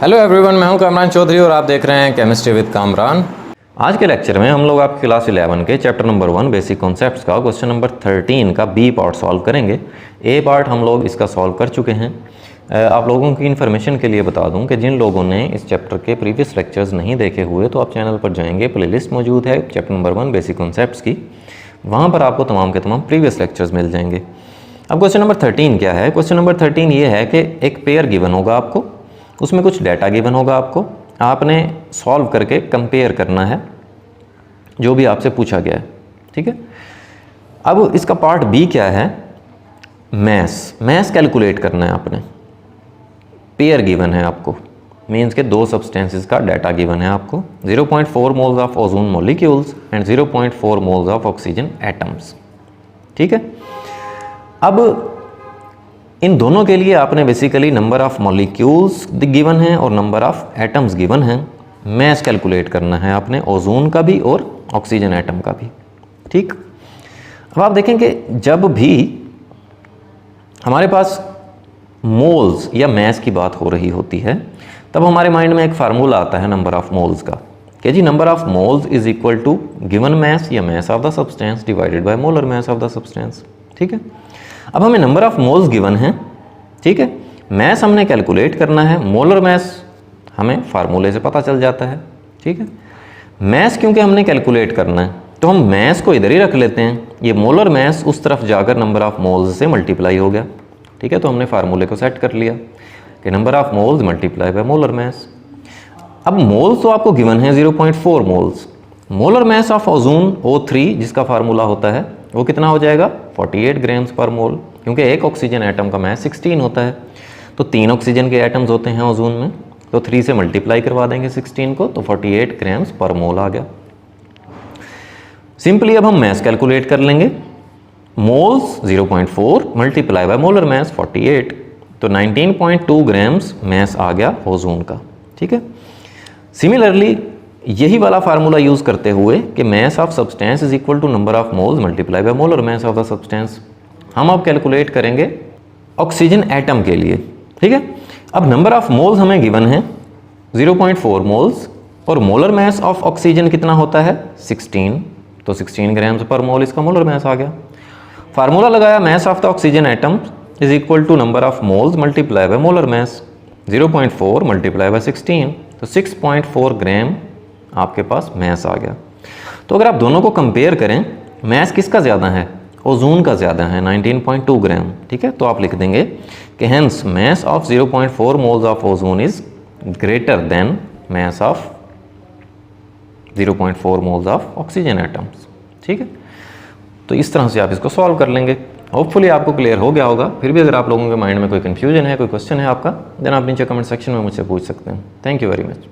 Hello everyone, मैं हूं कामरान चौधरी और आप देख रहे हैं केमिस्ट्री विद कामरान। आज के लेक्चर में हम लोग आपकी क्लास 11 के चैप्टर नंबर 1 बेसिक कॉन्सेप्ट्स का क्वेश्चन नंबर 13 का बी पार्ट सॉल्व करेंगे। ए पार्ट हम लोग इसका सॉल्व कर चुके हैं। आप लोगों की इन्फॉर्मेशन के लिए बता दूं कि जिन लोगों ने इस चैप्टर के प्रीवियस लेक्चर्स नहीं देखे हुए तो आप चैनल पर जाएंगे, प्लेलिस्ट मौजूद है चैप्टर नंबर 1 बेसिक कॉन्सेप्ट्स की, वहाँ पर आपको तमाम के तमाम प्रीवियस लेक्चर्स मिल जाएंगे। अब क्वेश्चन नंबर 13 क्या है? क्वेश्चन नंबर 13 ये है कि एक पेयर गिवन होगा आपको, उसमें कुछ डाटा गिवन होगा आपको, आपने सॉल्व करके कंपेयर करना है जो भी आपसे पूछा गया है। ठीक है, अब इसका पार्ट बी क्या है? मैस कैलकुलेट करना है आपने। पेयर गिवन है आपको, मीन्स के दो सब्सटेंसेस का डाटा गिवन है आपको, 0.4 moles of ozone molecules and 0.4 moles of oxygen atoms. ठीक है, अब इन दोनों के लिए आपने basically number of molecules given है और नंबर ऑफ एटम्स गिवन है। मैस कैलकुलेट करना है आपने ओजोन का भी और ऑक्सीजन एटम का भी। ठीक, अब आप देखें कि जब भी हमारे पास मोल्स या मैस की बात हो रही होती है तब हमारे माइंड में एक फार्मूला आता है नंबर ऑफ मोल्स का, कि जी number of moles is equal to given mass या mass of the substance divided by molar mass of the substance. ठीक है, अब हमें नंबर ऑफ मोल्स गिवन है, ठीक है, मैस हमने कैलकुलेट करना है, मोलर मैस हमें फार्मूले से पता चल जाता है। ठीक है, मैस क्योंकि हमने कैलकुलेट करना है तो हम मैस को इधर ही रख लेते हैं, ये मोलर मैस उस तरफ जाकर नंबर ऑफ मोल्स से मल्टीप्लाई हो गया। ठीक है, तो हमने फार्मूले को सेट कर लिया कि number of moles multiply by molar mess. अब मोल्स तो आपको गिवन है 0.4 moles, molar mass of ozone O3 जिसका फार्मूला होता है वो कितना हो जाएगा? 48 ग्राम्स पर मोल, क्योंकि एक ऑक्सीजन एटम का मैस 16 होता है, तो 3 ऑक्सीजन के एटम्स होते हैं ओजोन में, तो 3 से मल्टीप्लाई करवा देंगे 16 को, तो 48 ग्राम्स पर मोल आ गया। सिंपली अब हम मैस कैलकुलेट कर लेंगे, moles 0.4 multiply by molar mess 48, तो 19.2 ग्राम्स मैस आ गया ओजोन का। ठीक है, सिमिलरली यही वाला फार्मूला यूज करते हुए कि mass of substance is equal to number of moles multiply by molar mass of the substance, हम अब कैलकुलेट करेंगे ऑक्सीजन एटम के लिए। ठीक है, अब नंबर ऑफ मोल्स हमें गिवन है 0.4 मोल्स और मोलर मैस ऑफ ऑक्सीजन कितना होता है? 16, तो 16 ग्राम्स पर मोल इसका मोलर मैस आ गया। फार्मूला लगाया, mass of the oxygen atom is equal to number of moles multiply by molar mass, 0.4 multiply by 16, तो 6.4 ग्राम आपके पास मैस आ गया। तो अगर आप दोनों को कंपेयर करें, मैस किसका ज़्यादा है? ओजोन का ज़्यादा है, 19.2 ग्राम। ठीक है, तो आप लिख देंगे कि hence mass of 0.4 moles of ozone is greater than mass of 0.4 moles of oxygen atoms. ठीक है, तो इस तरह से आप इसको सॉल्व कर लेंगे। होपफुली आपको क्लियर हो गया होगा। फिर भी अगर आप लोगों के माइंड में कोई कन्फ्यूजन है, कोई क्वेश्चन है आपका, देन आप नीचे कमेंट सेक्शन में मुझसे पूछ सकते हैं। Thank you very much.